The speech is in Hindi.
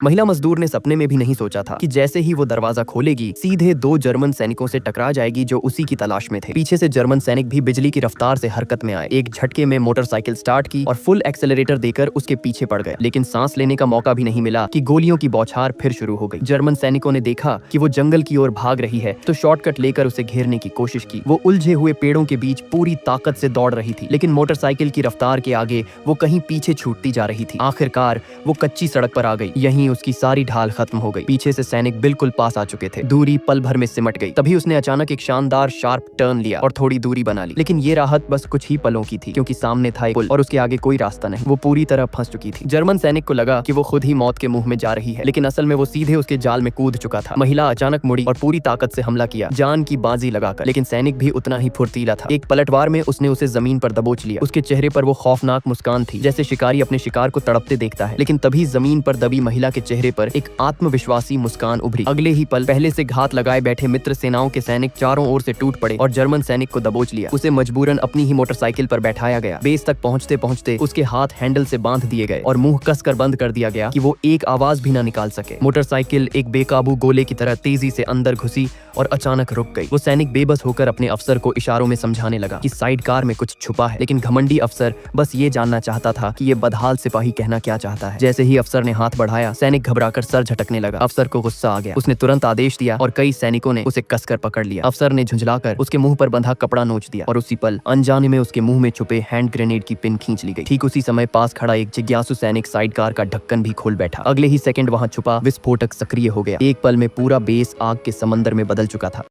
महिला मजदूर ने सपने में भी नहीं सोचा था कि जैसे ही वो दरवाजा खोलेगी सीधे 2 जर्मन सैनिकों से टकरा जाएगी जो उसी की तलाश में थे। पीछे से जर्मन सैनिक भी बिजली की रफ्तार से हरकत में आए, एक झटके में मोटरसाइकिल स्टार्ट की और फुल एक्सेलरेटर देकर उसके पीछे पड़ गए। लेकिन सांस लेने का मौका भी नहीं मिला कि गोलियों की बौछार फिर शुरू हो गई। जर्मन सैनिकों ने देखा कि वो जंगल की ओर भाग रही है तो शॉर्टकट लेकर उसे घेरने की कोशिश की। वो उलझे हुए पेड़ों के बीच पूरी ताकत से दौड़ रही थी, लेकिन मोटरसाइकिल की रफ्तार के आगे वो कहीं पीछे छूटती जा रही थी। आखिरकार वो कच्ची सड़क पर आ गई। यहीं उसकी सारी ढाल खत्म हो गई। पीछे से सैनिक बिल्कुल पास आ चुके थे। दूरी पल भर में सिमट गई। तभी उसने अचानक एक शानदार शार्प टर्न लिया और थोड़ी दूरी बना ली। लेकिन ये राहत बस कुछ ही पलों की थी, क्योंकि सामने था एक पुल और उसके आगे कोई रास्ता नहीं। वो पूरी तरह फंस चुकी थी। जर्मन सैनिक को लगा कि वो खुद ही मौत के मुंह में जा रही है, लेकिन असल में वो सीधे उसके जाल में कूद चुका था। महिला अचानक मुड़ी और पूरी ताकत से हमला किया, जान की बाजी लगाकर। लेकिन सैनिक भी उतना ही फुर्तीला था। एक पलटवार में उसने उसे जमीन पर दबोच लिया। उसके चेहरे पर वो खौफनाक मुस्कान थी, जैसे शिकारी अपने शिकार को तड़पते देखता है। लेकिन तभी जमीन पर दबी महिला के चेहरे पर एक आत्मविश्वासी मुस्कान उभरी। अगले ही पल पहले से घात लगाए बैठे मित्र सेनाओं के सैनिक चारों ओर से टूट पड़े और जर्मन सैनिक को दबोच लिया। उसे मजबूरन अपनी ही मोटरसाइकिल पर बैठाया गया। बेस तक पहुंचते पहुंचते उसके हाथ हैंडल से बांध दिए गए और मुंह कसकर बंद कर दिया गया कि वो एक आवाज भी ना निकाल सके। मोटरसाइकिल एक बेकाबू गोले की तरह तेजी से अंदर घुसी और अचानक रुक गई। वो सैनिक बेबस होकर अपने अफसर को इशारों में समझाने लगा कि साइड कार में कुछ छुपा है, लेकिन घमंडी अफसर बस ये जानना चाहता था कि ये बदहाल सिपाही कहना क्या चाहता है। जैसे ही अफसर ने हाथ बढ़ाया, सैनिक घबराकर सर झटकने लगा। अफसर को गुस्सा आ गया। उसने तुरंत आदेश दिया और कई सैनिकों ने उसे कसकर पकड़ लिया। अफसर ने झुंझलाकर उसके मुंह पर बंधा कपड़ा नोच दिया और उसी पल अनजाने में उसके मुंह में छुपे हैंड ग्रेनेड की पिन खींच ली गई। ठीक उसी समय पास खड़ा एक जिज्ञासु सैनिक साइड कार का ढक्कन भी खोल बैठा। अगले ही सेकंड वहां छुपा विस्फोटक सक्रिय हो गया। एक पल में पूरा बेस आग के समंदर में बदल चुका था।